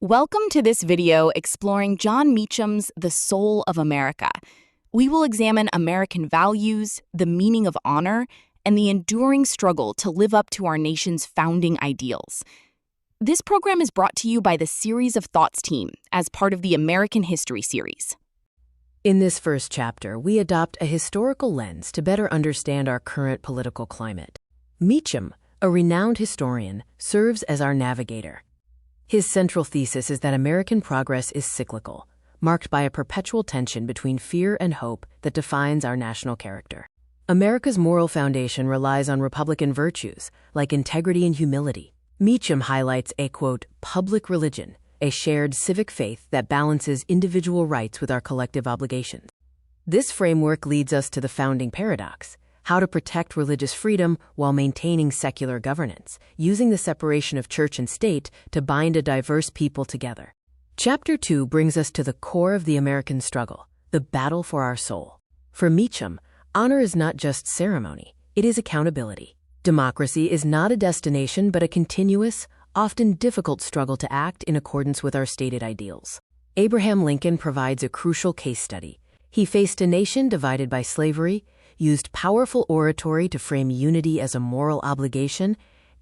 Welcome to this video exploring John Meacham's The Soul of America. We will examine American values, the meaning of honor, and the enduring struggle to live up to our nation's founding ideals. This program is brought to you by the Series of Thoughts team as part of the American History series. In this first chapter, we adopt a historical lens to better understand our current political climate. Meacham, a renowned historian, serves as our navigator. His central thesis is that American progress is cyclical, marked by a perpetual tension between fear and hope that defines our national character. America's moral foundation relies on Republican virtues like integrity and humility. Meacham highlights a, quote, public religion, a shared civic faith that balances individual rights with our collective obligations. This framework leads us to the founding paradox: how to protect religious freedom while maintaining secular governance, using the separation of church and state to bind a diverse people together. Chapter 2 brings us to the core of the American struggle, the battle for our soul. For Meacham, honor is not just ceremony, it is accountability. Democracy is not a destination but a continuous, often difficult struggle to act in accordance with our stated ideals. Abraham Lincoln provides a crucial case study. He faced a nation divided by slavery, used powerful oratory to frame unity as a moral obligation,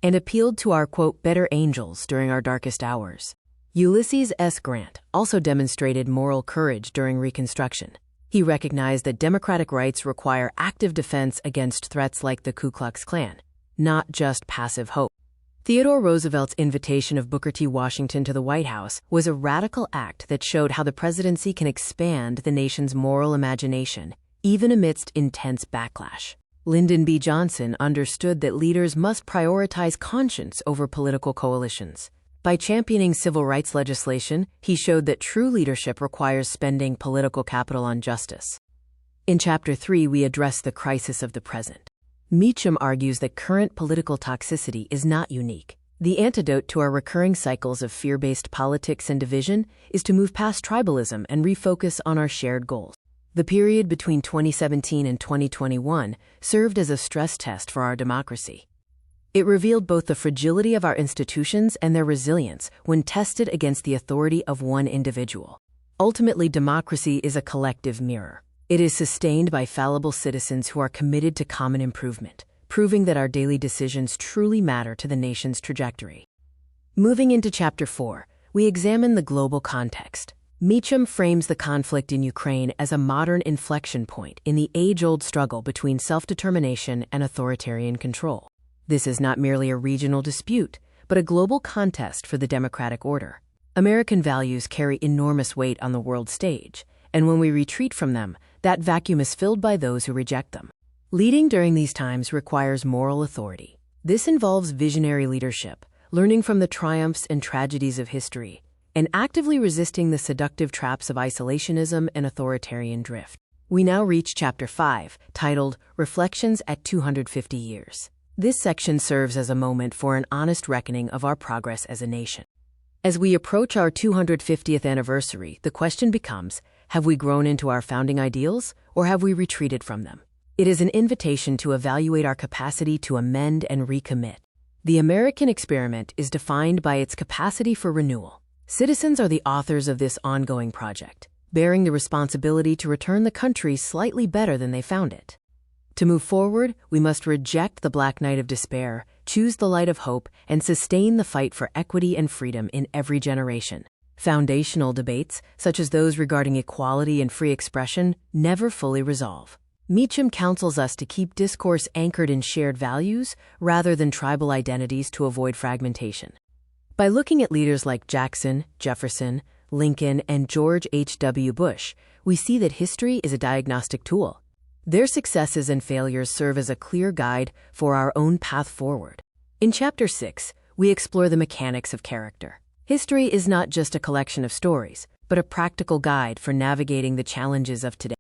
and appealed to our, quote, better angels during our darkest hours. Ulysses S. Grant also demonstrated moral courage during Reconstruction. He recognized that democratic rights require active defense against threats like the Ku Klux Klan, not just passive hope. Theodore Roosevelt's invitation of Booker T. Washington to the White House was a radical act that showed how the presidency can expand the nation's moral imagination, even amidst intense backlash. Lyndon B. Johnson understood that leaders must prioritize conscience over political coalitions. By championing civil rights legislation, he showed that true leadership requires spending political capital on justice. In Chapter 3, we address the crisis of the present. Meacham argues that current political toxicity is not unique. The antidote to our recurring cycles of fear-based politics and division is to move past tribalism and refocus on our shared goals. The period between 2017 and 2021 served as a stress test for our democracy. It revealed both the fragility of our institutions and their resilience when tested against the authority of one individual. Ultimately, democracy is a collective mirror. It is sustained by fallible citizens who are committed to common improvement, proving that our daily decisions truly matter to the nation's trajectory. Moving into Chapter 4, we examine the global context. Meacham frames the conflict in Ukraine as a modern inflection point in the age-old struggle between self-determination and authoritarian control. This is not merely a regional dispute, but a global contest for the democratic order. American values carry enormous weight on the world stage, and when we retreat from them, that vacuum is filled by those who reject them. Leading during these times requires moral authority. This involves visionary leadership, learning from the triumphs and tragedies of history, and actively resisting the seductive traps of isolationism and authoritarian drift. We now reach Chapter 5, titled Reflections at 250 Years. This section serves as a moment for an honest reckoning of our progress as a nation. As we approach our 250th anniversary, the question becomes, have we grown into our founding ideals, or have we retreated from them? It is an invitation to evaluate our capacity to amend and recommit. The American experiment is defined by its capacity for renewal. Citizens are the authors of this ongoing project, bearing the responsibility to return the country slightly better than they found it. To move forward, we must reject the black night of despair, choose the light of hope, and sustain the fight for equity and freedom in every generation. Foundational debates, such as those regarding equality and free expression, never fully resolve. Meacham counsels us to keep discourse anchored in shared values rather than tribal identities to avoid fragmentation. By looking at leaders like Jackson, Jefferson, Lincoln, and George H.W. Bush, we see that history is a diagnostic tool. Their successes and failures serve as a clear guide for our own path forward. In Chapter 6, we explore the mechanics of character. History is not just a collection of stories, but a practical guide for navigating the challenges of today.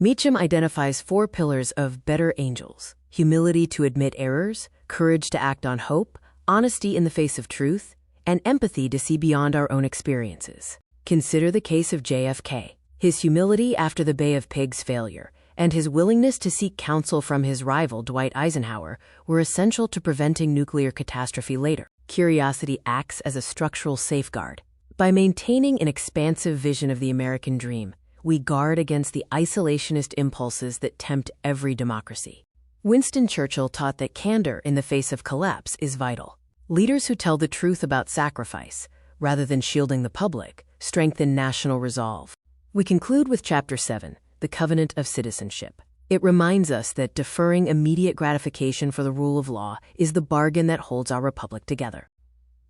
Meacham identifies 4 pillars of better angels: humility to admit errors, courage to act on hope, honesty in the face of truth, and empathy to see beyond our own experiences. Consider the case of JFK. His humility after the Bay of Pigs failure and his willingness to seek counsel from his rival Dwight Eisenhower were essential to preventing nuclear catastrophe later. Curiosity acts as a structural safeguard. By maintaining an expansive vision of the American dream, we guard against the isolationist impulses that tempt every democracy. Winston Churchill taught that candor in the face of collapse is vital. Leaders who tell the truth about sacrifice, rather than shielding the public, strengthen national resolve. We conclude with Chapter 7, the Covenant of Citizenship. It reminds us that deferring immediate gratification for the rule of law is the bargain that holds our republic together.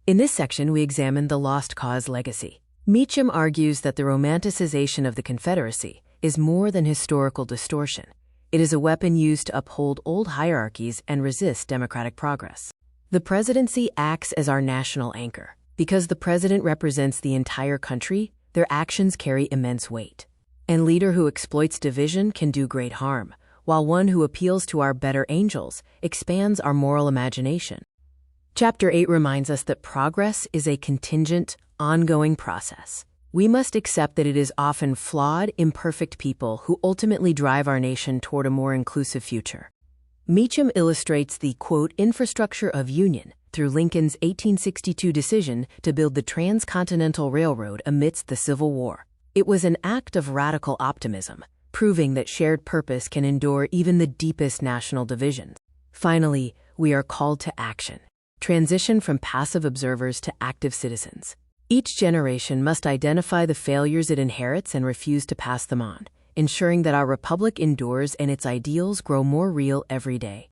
In this section, we examine the lost cause legacy. Meacham argues that the romanticization of the Confederacy is more than historical distortion. It is a weapon used to uphold old hierarchies and resist democratic progress. The presidency acts as our national anchor. Because the president represents the entire country, their actions carry immense weight. A leader who exploits division can do great harm, while one who appeals to our better angels expands our moral imagination. Chapter 8 reminds us that progress is a contingent, ongoing process. We must accept that it is often flawed, imperfect people who ultimately drive our nation toward a more inclusive future. Meacham illustrates the, quote, infrastructure of union through Lincoln's 1862 decision to build the Transcontinental Railroad amidst the Civil War. It was an act of radical optimism, proving that shared purpose can endure even the deepest national divisions. Finally, we are called to action. Transition from passive observers to active citizens. Each generation must identify the failures it inherits and refuse to pass them on, ensuring that our republic endures and its ideals grow more real every day.